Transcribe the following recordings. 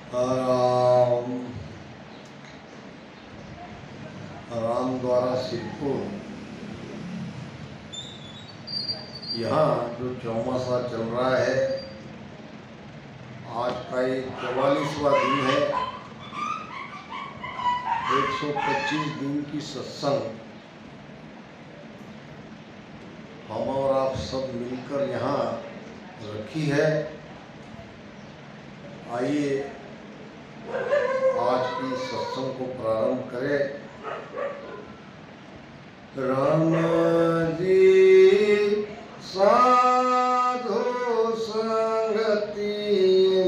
राम द्वारा सिद्धपुर, यहाँ जो चौमासा चल रहा है, आज का ये 44वां दिन है। 125 दिन की सत्संग हम और आप सब मिलकर यहाँ रखी है। आइए आज की सत्संग को प्रारंभ करें। राम जी साधु संगति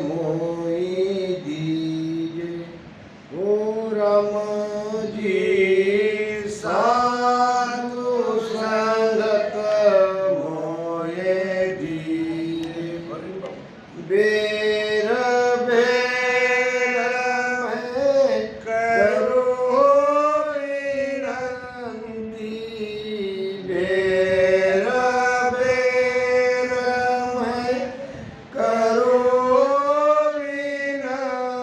मोहि दीजे, ओ राम जी साधु संगत मोहि दीजे। बेर बेर मैं करो विनती, बेर बेर मैं करो विनती,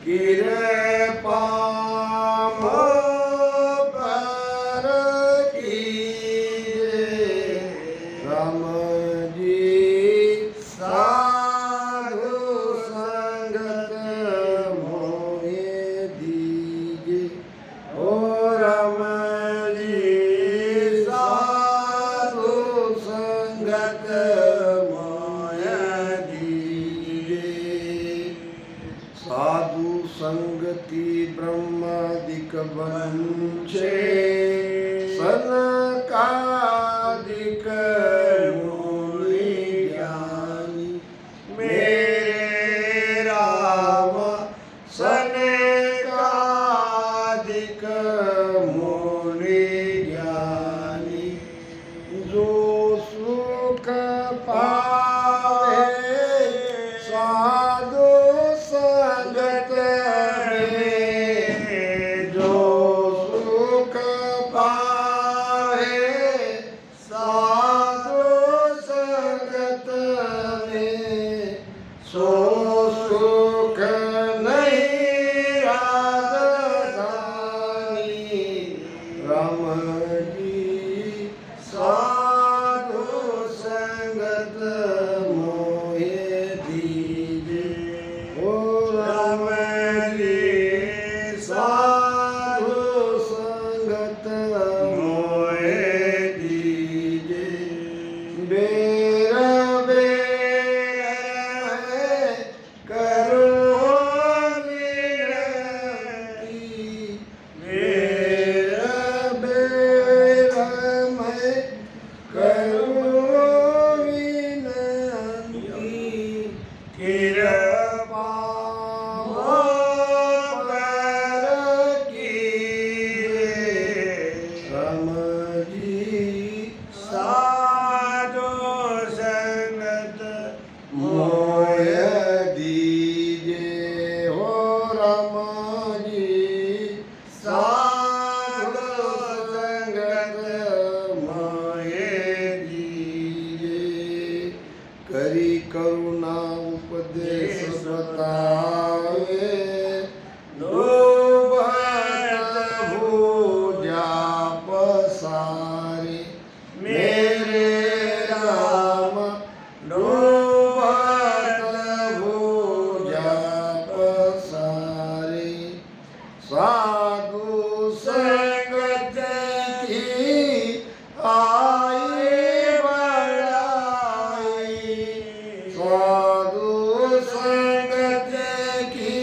कृपा पर कीजिए। राम जी साधु संगत मोहि दीजे, ओ राम जी साधु संगत मोहि दीजे। साधु संगति ब्रह्मादिक वंशे, सनकादिक मुनि ज्ञानी, मेरे राम सनकादिक मुनि ज्ञानी। जो सुख पावे साधु संगत में, जो सुख पावे साधु संगत में, सो सुख नहीं राजधानी। राम जी साधु संगत मोहि दीजे, ओ राम जी साधु संगत मोहि दीजे। बेर बेर मैं करो विनती, बेर बेर मैं करो विनती, कृपा पर कीजिए। राम जी साधु संगत मोहि दीजे, हो राम जी साधु संगत मोहि दीजे। करी करुणा उपदेश बतावे, डूबत भुजा पसारे, मेरे राम डूबत भुजा पसारे। साधु संगत की आई बड़ाई, साधु संगत की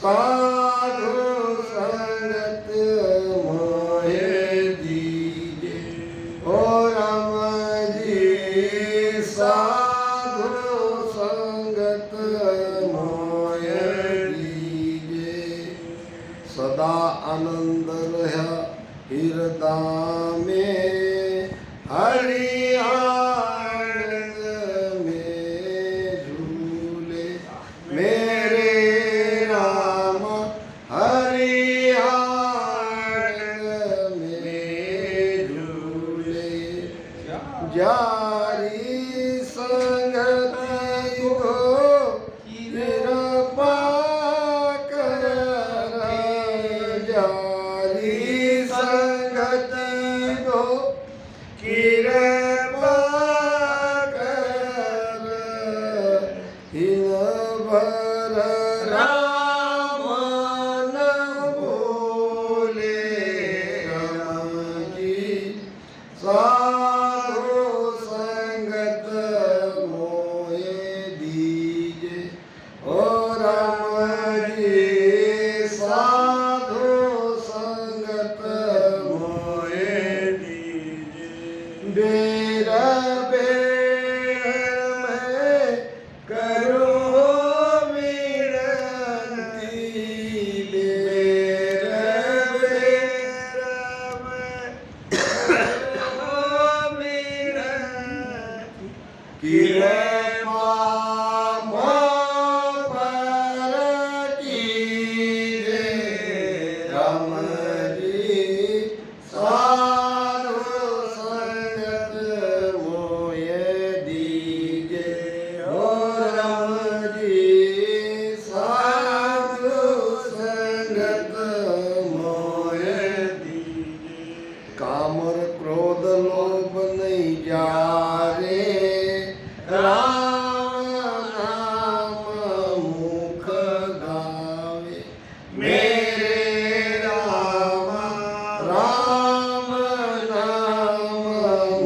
साधु संगत मोहे दीजे। ओ राम जी साधु संगत मोहे दीजे। सदा आनंद रहा हृदय में, हरि आनंद में झूले मेरे राम। हरि आनंद में झूले। जारी संगत को कृपा कर, जारी संगत को कृपा कर। हिन भर राम न भूले, राम जी साधु संगत मोहे दीजे। ओ राम जी साधु संगत मोहे दीजे। बेर बेर मैं करूँ विनती, बेर बेर मैं करूँ विनती। कृपा मोह पर कीजे, राम जी साधु संगत मोहे दीजे। ओ राम जी साधु संगत मोहे दीजे। काम और क्रोध लोभ नहीं जारे, राम नाम मुख गावे मेरे राम। राम नाम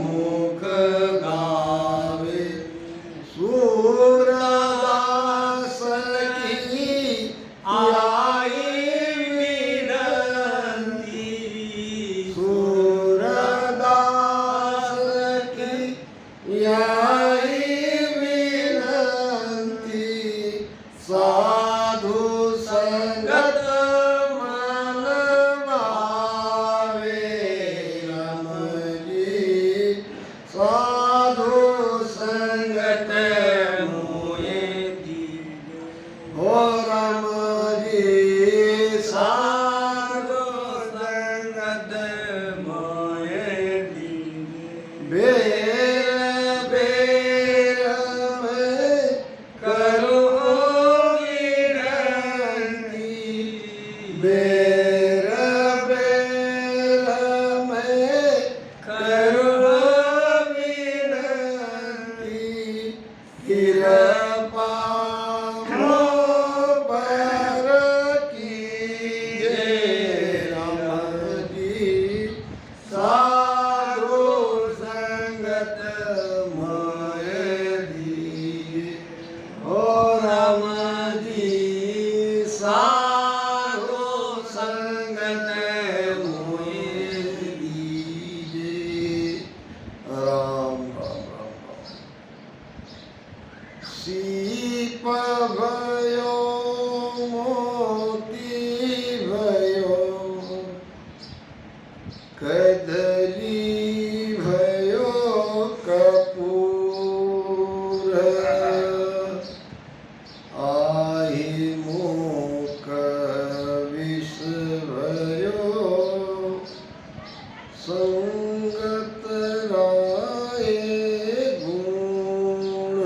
मुख गावे। सूरदास की आई विनती, सूरदास की आई विनती। साधु संगत मन भावे, राम जी साधु संगत मोहे दीजे। हो राम जी साधु संगत मोहे दीजे। बेर बेर मैं करूँ विनती, बेर बेर मैं करूँ विनती। कृपा मोह पर कीजे, राम जी साधु संगत मोहे दीजे। ओ राम जी साधु संगत मोहे दीजे। राम राम राम राम। सीप भयो मोती भयो, कदली भयो कपूर। आहि मूक विष भयो, संगत राय गुण।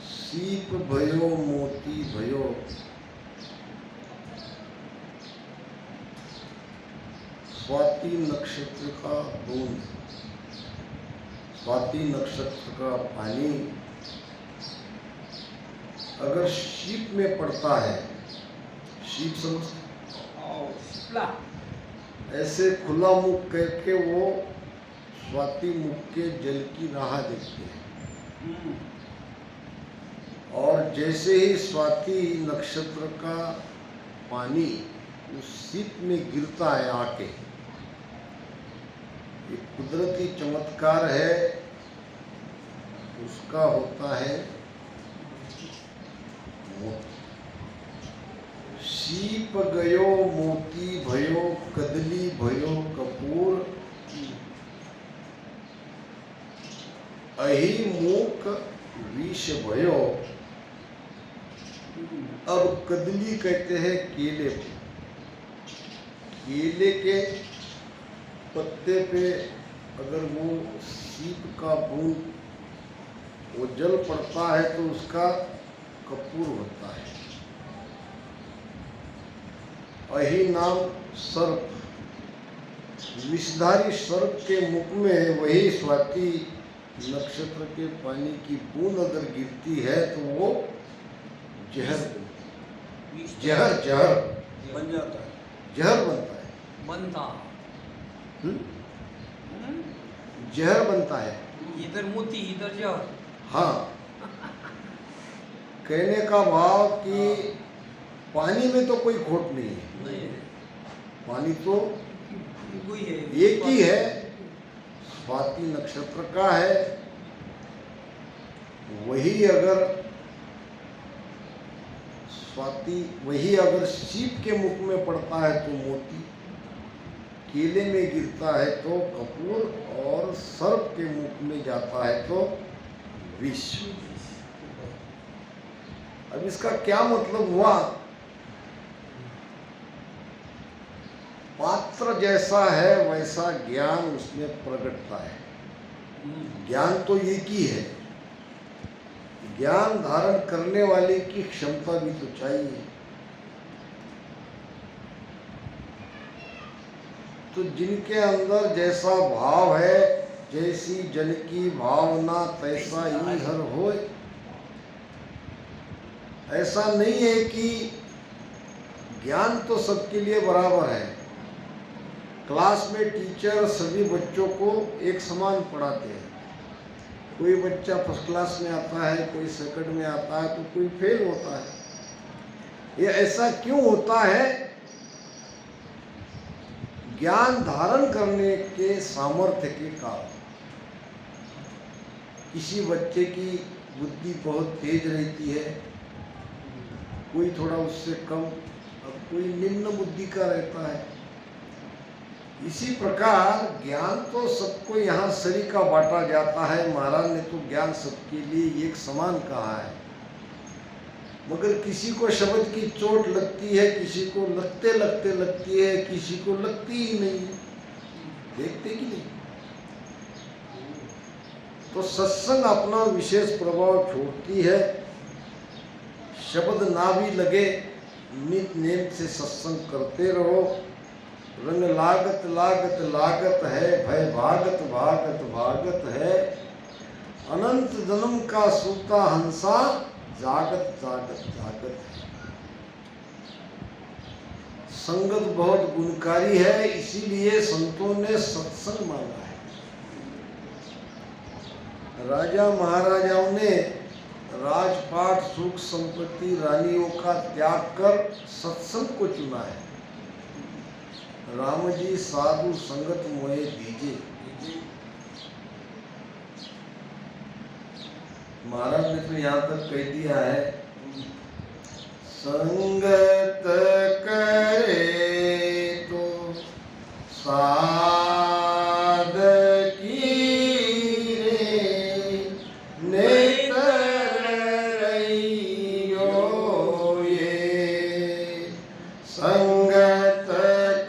सीप भयो मोती भयो, स्वाति नक्षत्र का बूंद, स्वाति नक्षत्र का पानी अगर शीप में पड़ता है, शीप समझते, ऐसे खुला मुख करके वो स्वाति मुख के जल की राह देखते हैं। और और जैसे ही स्वाति नक्षत्र का पानी उस सीप में गिरता है आके, ये कुदरती चमत्कार है, उसका होता है मोती। सीप गयो मोती भयो, कदली भयो कपूर, अहि मूक विष भयो। अब कदली कहते हैं केले को। केले के पत्ते पे अगर वो सीप का बूंद वो जल पड़ता है तो उसका कपूर होता है। अहि नाम सर्प, विषधारी सर्प के मुख में वही स्वाति नक्षत्र के पानी की बूंद अगर गिरती है तो वो जहर जहर जहर बन जाता है, जहर बनता है, जहर बनता है। इधर मोती इधर जहर। हाँ, कहने का भाव कि पानी में तो कोई खोट नहीं है, नहीं है, पानी तो कोई है, एक ही है, स्वाति नक्षत्र का है। वही अगर सीप के मुख में पड़ता है तो मोती, केले में गिरता है तो कपूर, और सर्प के मुख में जाता है तो विष। अब इसका क्या मतलब हुआ? पात्र जैसा है वैसा ज्ञान उसमें प्रकटता है। ज्ञान तो एक ही है, ज्ञान धारण करने वाले की क्षमता भी तो चाहिए। तो जिनके अंदर जैसा भाव है, जैसी जन की भावना तैसा ही हर होए। ऐसा नहीं है कि ज्ञान तो सबके लिए बराबर है। क्लास में टीचर सभी बच्चों को एक समान पढ़ाते हैं। कोई बच्चा फर्स्ट क्लास में आता है, कोई सेकंड में आता है, तो कोई फेल होता है। ये ऐसा क्यों होता है? ज्ञान धारण करने के सामर्थ्य के कारण। किसी बच्चे की बुद्धि बहुत तेज रहती है, कोई थोड़ा उससे कम, और कोई निम्न बुद्धि का रहता है। इसी प्रकार ज्ञान तो सबको यहाँ सरीका बांटा जाता है। महाराज ने तो ज्ञान सबके लिए एक समान कहा है। मगर किसी को शब्द की चोट लगती है, किसी को लगते लगते लगती है, किसी को लगती ही नहीं है। देखते कि नहीं? तो सत्संग अपना विशेष प्रभाव छोड़ती है। शब्द ना भी लगे, नित नेम से सत्संग करते रहो। रंग लागत लागत लागत है, भय भागत भागत भागत है। अनंत जन्म का सूता हंसा, जागत जागत जागत है। संगत बहुत गुणकारी है, इसीलिए संतों ने सत्संग मांगा है। राजा महाराजाओं ने राजपाट सुख संपत्ति रानियों का त्याग कर सत्संग को चुना है। राम जी साधु संगत मोहे दीजे। महाराज ने तो यहाँ तक कह दिया है, संगत करे तो साध की रे, नेतर रहियो ये। संगत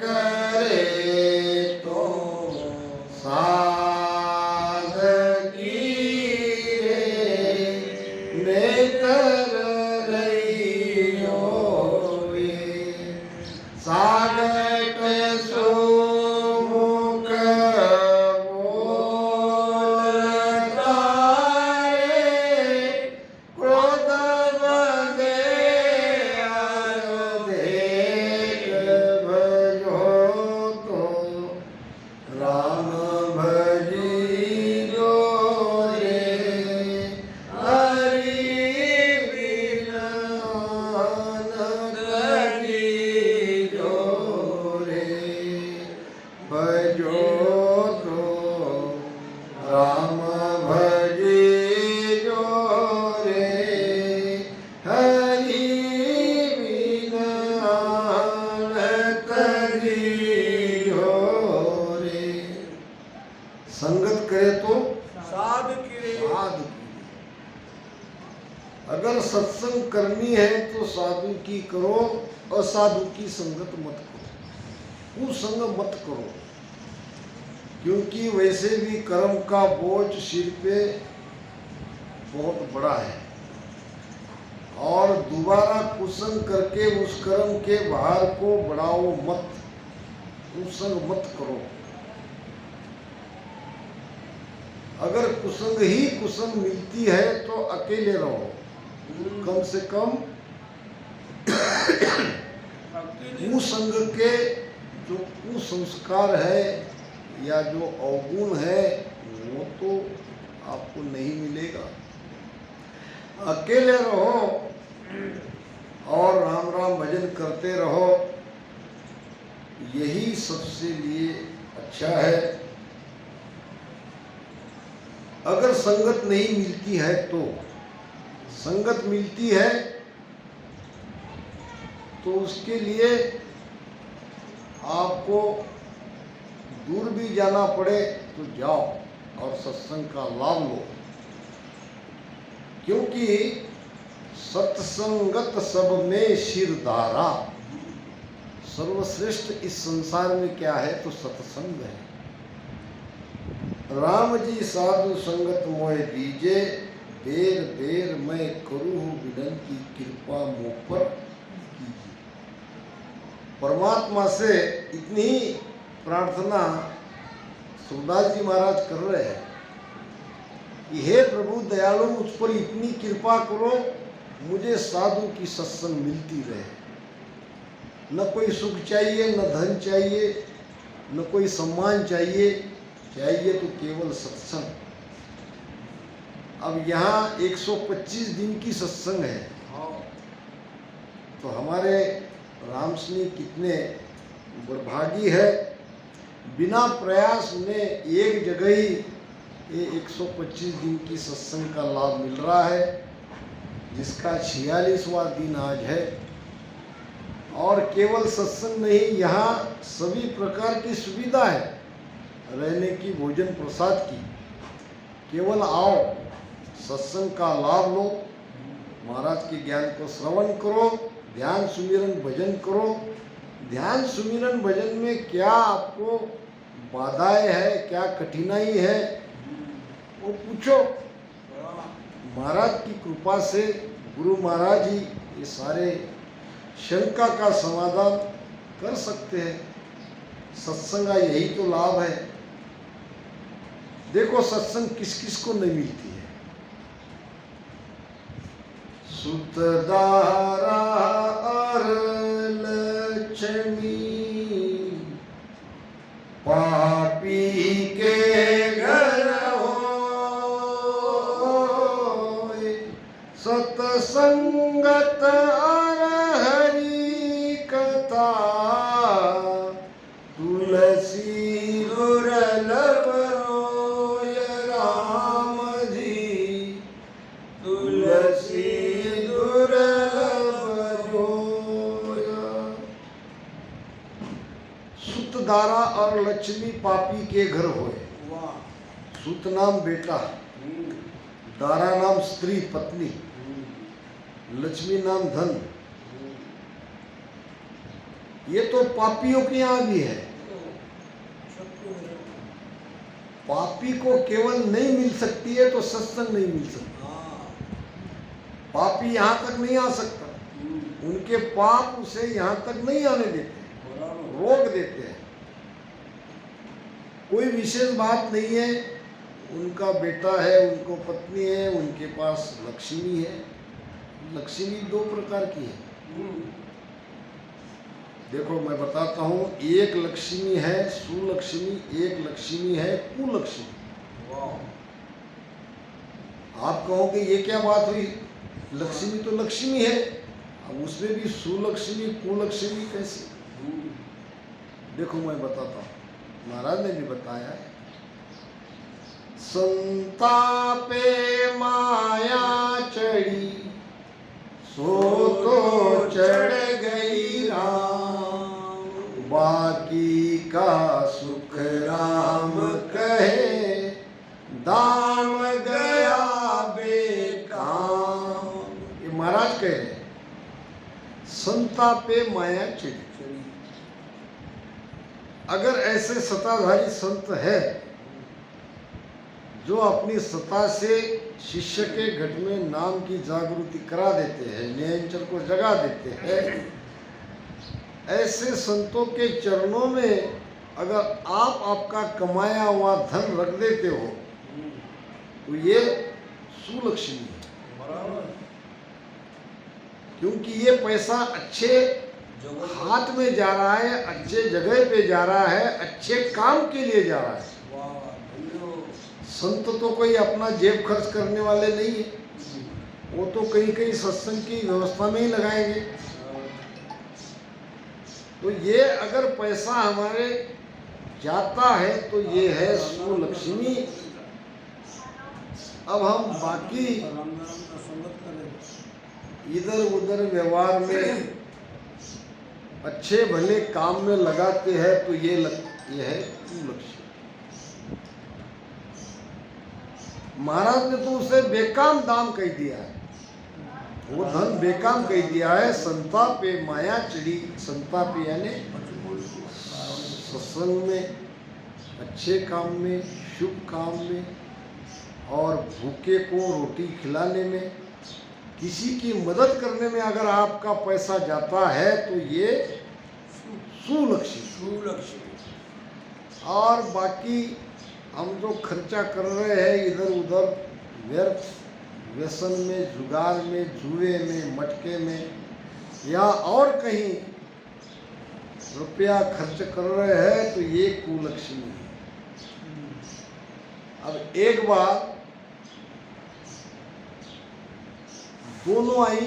करे तो साध की रे, नेतर रहियो ये। सत्संग करनी है तो साधु की करो, असाधु की संगत मत करो, कुसंग मत करो, क्योंकि वैसे भी कर्म का बोझ सिर पे बहुत बड़ा है और दोबारा कुसंग करके उस कर्म के भार को बढ़ाओ मत, कुसंग मत करो। अगर कुसंग ही कुसंग मिलती है तो अकेले रहो, कम से कम कुसंग के जो कुसंस्कार है या जो अवगुण है वो तो आपको नहीं मिलेगा। अकेले रहो और राम राम भजन करते रहो, यही सबसे लिए अच्छा है। अगर संगत नहीं मिलती है तो, संगत मिलती है तो उसके लिए आपको दूर भी जाना पड़े तो जाओ और सत्संग का लाभ लो, क्योंकि सत्संगत सब में शिरधारा। सर्वश्रेष्ठ इस संसार में क्या है तो सत्संग है। राम जी साधु संगत मोह दीजे, बेर बेर मैं करूँ विनंती कृपा मुँह पर कीजिए। परमात्मा से इतनी ही प्रार्थना सुखदास जी महाराज कर रहे हैं कि हे प्रभु दयालु, मुझ पर इतनी कृपा करो, मुझे साधु की सत्संग मिलती रहे। न कोई सुख चाहिए, न धन चाहिए, न कोई सम्मान चाहिए, चाहिए तो केवल सत्संग। अब यहाँ 125 दिन की सत्संग है, तो हमारे रामसनी कितने बड़भागी है, बिना प्रयास में एक जगह ही ये 125 दिन की सत्संग का लाभ मिल रहा है, जिसका 46वां दिन आज है। और केवल सत्संग नहीं, यहाँ सभी प्रकार की सुविधा है, रहने की, भोजन प्रसाद की। केवल आओ, सत्संग का लाभ लो, महाराज के ज्ञान को श्रवण करो, ध्यान सुमिरन भजन करो। ध्यान सुमिरन भजन में क्या आपको बाधाएं है, क्या कठिनाई है, वो पूछो। महाराज की कृपा से गुरु महाराज ही ये सारे शंका का समाधान कर सकते हैं। सत्संग का यही तो लाभ है। देखो सत्संग किस किस को नहीं मिलती है। सुतदारा और लक्ष्मी पापी के घर होए, सतसंगत और हरि कथा, तुलसी दुर्लभ होय राम जी, तुलसी दुर्लभ होय। सुतदारा और लक्ष्मी पापी के घर होए। सुत नाम बेटा, दारा नाम स्त्री पत्नी, लक्ष्मी नाम धन। ये तो पापियों के यहाँ भी है। पापी को केवल नहीं मिल सकती है तो सत्संग नहीं मिल सकता। पापी यहाँ तक नहीं आ सकता, उनके पाप उसे यहाँ तक नहीं आने देते, रोक देते हैं। कोई विशेष बात नहीं है, उनका बेटा है, उनको पत्नी है, उनके पास लक्ष्मी है। लक्ष्मी दो प्रकार की है। देखो मैं बताता हूँ, एक लक्ष्मी है सुलक्ष्मी, एक लक्ष्मी है कुलक्ष्मी। आप कहोगे ये क्या बात हुई, लक्ष्मी तो लक्ष्मी है, अब उसमें भी सुलक्ष्मी कुलक्ष्मी कैसे? देखो मैं बताता हूँ, महाराज ने भी बताया है। संतापे माया चढ़ी, सो तो चढ़ गई राम, बाकी का सुख राम कहे, दाम गया बेकाम। ये महाराज कह रहे हैं, संतापे माया चिड़ी। अगर ऐसे सत्ताधारी संत है जो अपनी सत्ता से शिष्य के घट में नाम की जागृति करा देते हैं, नियंचन को जगा देते हैं, ऐसे संतों के चरणों में अगर आप आपका कमाया हुआ धन रख देते हो तो ये सुलक्षणी है, क्योंकि ये पैसा अच्छे हाथ में जा रहा है, अच्छे जगह पे जा रहा है, अच्छे काम के लिए जा रहा है। संत तो कोई अपना जेब खर्च करने वाले नहीं है, वो तो कहीं कहीं सत्संग की व्यवस्था में ही लगाएंगे। तो ये अगर पैसा हमारे जाता है तो ये है सुलक्षणी। अब हम बाकी इधर उधर व्यवहार में अच्छे भले काम में लगाते हैं तो ये है सुलक्षणी। महाराज ने तो उसे बेकाम दाम कह दिया है, वो धन बेकाम कह दिया है। संतापे माया चिड़ी, संतापे यानी सत्संग में, अच्छे काम में, शुभ काम में और भूखे को रोटी खिलाने में, किसी की मदद करने में अगर आपका पैसा जाता है तो ये सुलक्षणी। और बाकी हम जो खर्चा कर रहे हैं इधर उधर व्यर्थ व्यसन में, जुगार में, जुए में, मटके में या और कहीं रुपया खर्च कर रहे हैं तो ये कुलक्षणी है। अब एक बार दोनों आई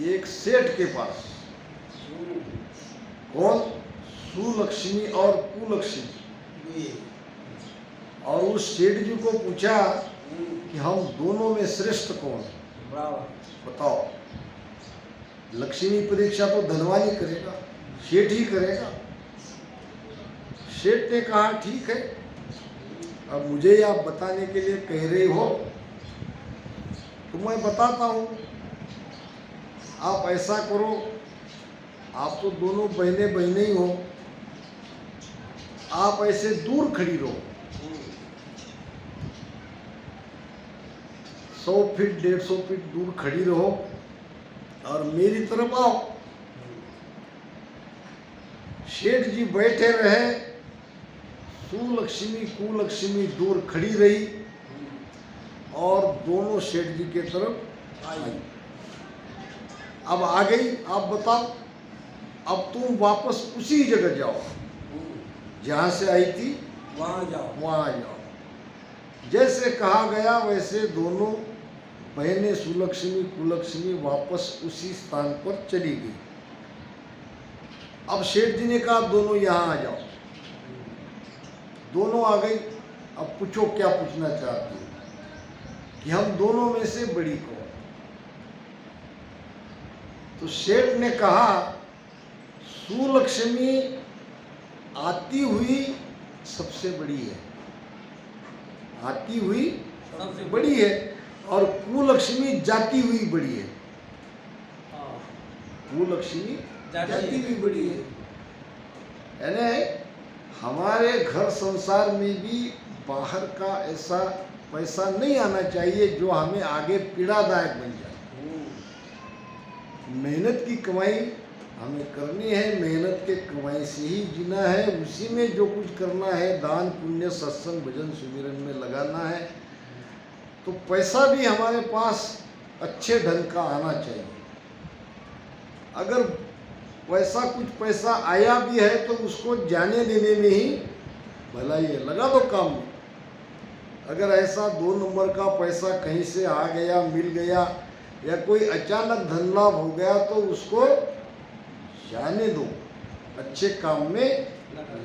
एक सेठ के पास, कौन? सुलक्षणी और कुलक्षणी। और उस सेठ जी को पूछा कि हम दोनों में श्रेष्ठ कौन है, बताओ। लक्ष्मी परीक्षा तो धनवान ही करेगा, सेठ ही करेगा। सेठ ने कहा ठीक है, अब मुझे आप बताने के लिए कह रही हो तो मैं बताता हूँ। आप ऐसा करो, आप तो दोनों बहने बहने ही हो, आप ऐसे दूर खड़ी रहो, 100 फीट 150 फीट दूर खड़ी रहो और मेरी तरफ आओ। सेठ जी बैठे रहे, सुलक्षणी कुलक्षणी दूर खड़ी रही और दोनों सेठ जी के तरफ आई। अब आ गई, आप बताओ, अब तुम वापस उसी जगह जाओ जहां से आई थी, वहां जाओ। जैसे कहा गया वैसे दोनों बहनें सुलक्षणी कुलक्षणी वापस उसी स्थान पर चली गई। अब सेठ जी ने कहा दोनों यहाँ आ जाओ। दोनों आ गई। अब पूछो क्या पूछना चाहती हो कि हम दोनों में से बड़ी कौन? तो सेठ ने कहा सुलक्षणी आती हुई सबसे बड़ी है, आती हुई सबसे बड़ी है, और कुलक्षणी जाती हुई बड़ी है। कुलक्षणी जाती हुई बड़ी है। यानी हमारे घर संसार में भी बाहर का ऐसा पैसा नहीं आना चाहिए जो हमें आगे पीड़ादायक बन जाए। मेहनत की कमाई हमें करनी है, मेहनत के कमाई से ही जीना है, उसी में जो कुछ करना है दान पुण्य सत्संग भजन सुमिरन में लगाना है। तो पैसा भी हमारे पास अच्छे ढंग का आना चाहिए। अगर वैसा कुछ पैसा आया भी है तो उसको जाने देने में ही भलाई है, लगा दो काम में। अगर ऐसा 2 नंबर का पैसा कहीं से आ गया, मिल गया या कोई अचानक धन लाभ हो गया तो उसको जाने दो, अच्छे काम में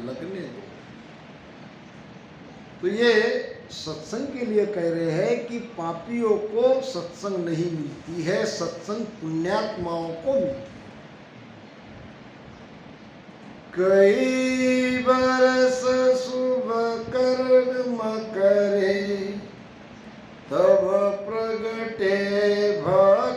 लगने दो। तो ये सत्संग के लिए कह रहे हैं कि पापियों को सत्संग नहीं मिलती है, सत्संग पुण्यात्माओं को मिलती है। कई बरस शुभ कर्म करे तब प्रगटे भगवान,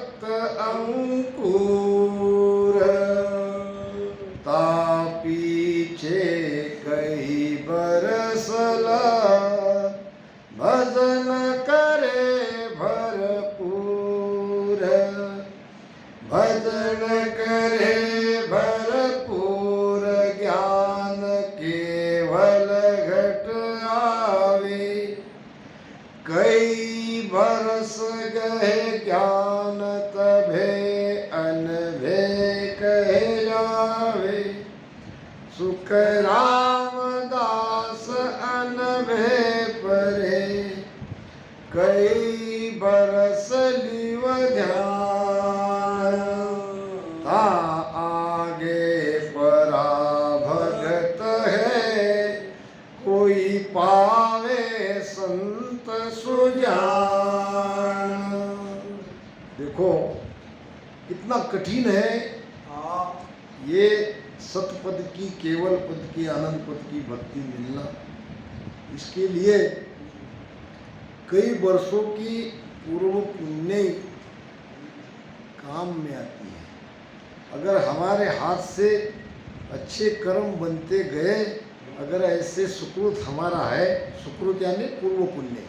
भजन करे भरपूर ज्ञान केवल घट आवे। कई बरस गए ज्ञान तभे अनभे कहे जावे। सुख रामदास अनभे परे कई बरस लिव ध्यान। ता आगे परा भगत है कोई पावे संत सुजान। देखो कितना कठिन है ये सतपद की, केवल पद की, आनंद पद की भक्ति मिलना। इसके लिए कई वर्षों की पूर्व पुण्य काम में आती है। अगर हमारे हाथ से अच्छे कर्म बनते गए, अगर ऐसे सुकृत हमारा है, सुकृत यानी पूर्व पुण्य,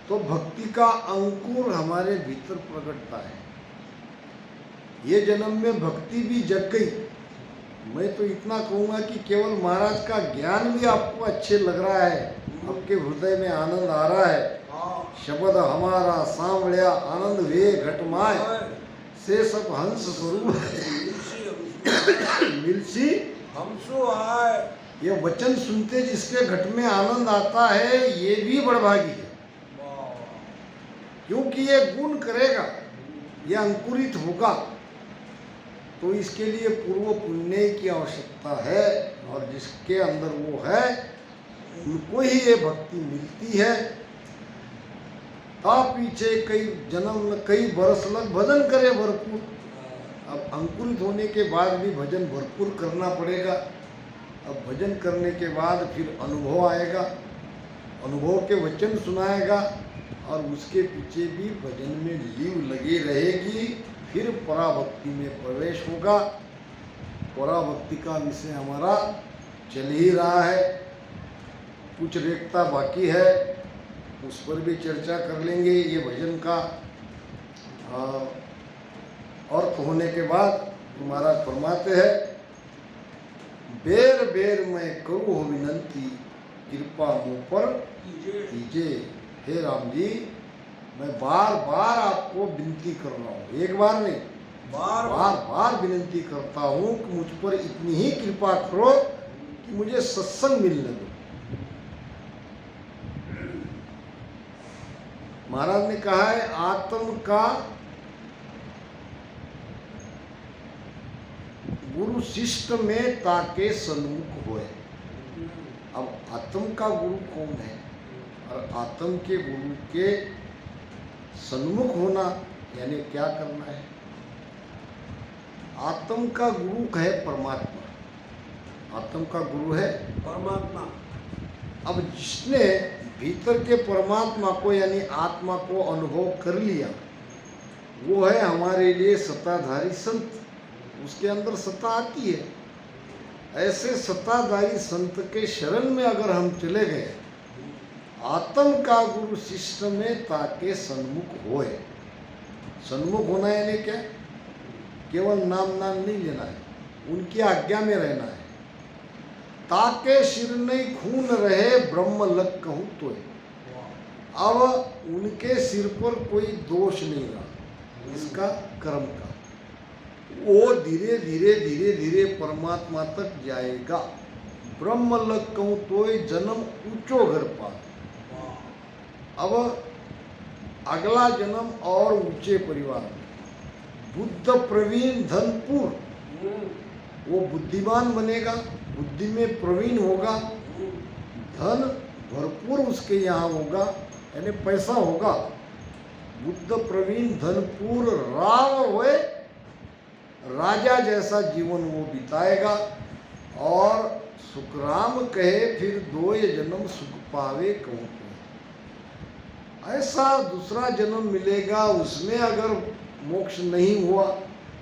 तो भक्ति का अंकुर हमारे भीतर प्रकटता है। ये जन्म में भक्ति भी जग गई। मैं तो इतना कहूँगा कि केवल महाराज का ज्ञान भी आपको अच्छे लग रहा है, आपके हृदय में आनंद आ रहा है। शब्द हमारा सांवड़िया आनंद वे घटमाय से सब हंस स्वरूप मिलसी हमसो आए। ये वचन सुनते जिसके घट में आनंद आता है, ये भी बड़भागी है, क्योंकि ये गुण करेगा, ये अंकुरित होगा। तो इसके लिए पूर्व पुण्य की आवश्यकता है, और जिसके अंदर वो है उनको ही ये भक्ति मिलती है। आप पीछे कई जन्म कई बरस लग भजन करे भरपूर। अब अंकुरित होने के बाद भी भजन भरपूर करना पड़ेगा। अब भजन करने के बाद फिर अनुभव आएगा, अनुभव के वचन सुनाएगा, और उसके पीछे भी भजन में लीव लगी रहेगी। फिर पराभक्ति में प्रवेश होगा। पराभक्ति का विषय हमारा चल ही रहा है, कुछ रेखता बाकी है, उस पर भी चर्चा कर लेंगे। ये भजन का अर्थ होने के बाद महाराज फरमाते हैं, बेर बेर मैं करूँ हो विनंती कृपा मुँह पर कीजिए। हे राम जी, मैं बार बार आपको विनती कर रहा हूँ, एक बार नहीं, बार बार विनती करता हूँ कि मुझ पर इतनी ही कृपा करो कि मुझे सत्संग मिलने दो। महाराज ने कहा है, आत्म का गुरु शिष्ट में ताके सन्मुख होए। अब आत्म का गुरु कौन है, और आत्म के गुरु के सन्मुख होना यानी क्या करना है। आत्म का गुरु है परमात्मा, आत्म का गुरु है परमात्मा। अब जिसने भीतर के परमात्मा को यानी आत्मा को अनुभव कर लिया, वो है हमारे लिए सत्ताधारी संत। उसके अंदर सत्ता आती है। ऐसे सत्ताधारी संत के शरण में अगर हम चले गए, आत्म का गुरु शिष्य में ताके सन्मुख होए। सन्मुख होना यानी क्या, केवल नाम नहीं लेना है, उनकी आज्ञा में रहना है। ताके सिर नहीं खून रहे ब्रह्म लग कहूँ तो। अब उनके सिर पर कोई दोष नहीं रहा इसका कर्म का, वो धीरे धीरे परमात्मा तक जाएगा। ब्रह्म लग कहूँ तो जन्म ऊंचो घर पा। अब अगला जन्म और ऊंचे परिवार में, बुद्ध प्रवीण धनपुर, वो बुद्धिमान बनेगा, बुद्धि में प्रवीण होगा, धन भरपूर उसके यहाँ होगा यानी पैसा होगा। बुद्ध प्रवीण धनपुर राव होए, राजा जैसा जीवन वो बिताएगा। और सुखराम कहे फिर दो जन्म सुख पावे कहूँ। ऐसा दूसरा जन्म मिलेगा, उसमें अगर मोक्ष नहीं हुआ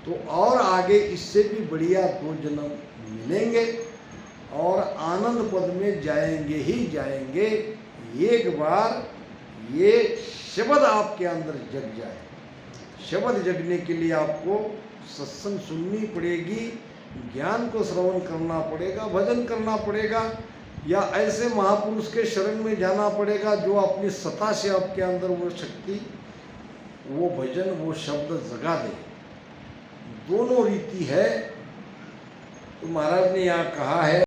तो और आगे इससे भी बढ़िया दो जन्म मिलेंगे, और आनंद पद में जाएंगे ही जाएंगे। एक बार ये शब्द आपके अंदर जग जाए, शब्द जगने के लिए आपको सत्संग सुननी पड़ेगी, ज्ञान को श्रवण करना पड़ेगा, भजन करना पड़ेगा, या ऐसे महापुरुष के शरण में जाना पड़ेगा जो अपनी सत्ता से आपके अंदर वो शक्ति, वो भजन, वो शब्द जगा दे। दोनों रीति है। तो महाराज ने यहाँ कहा है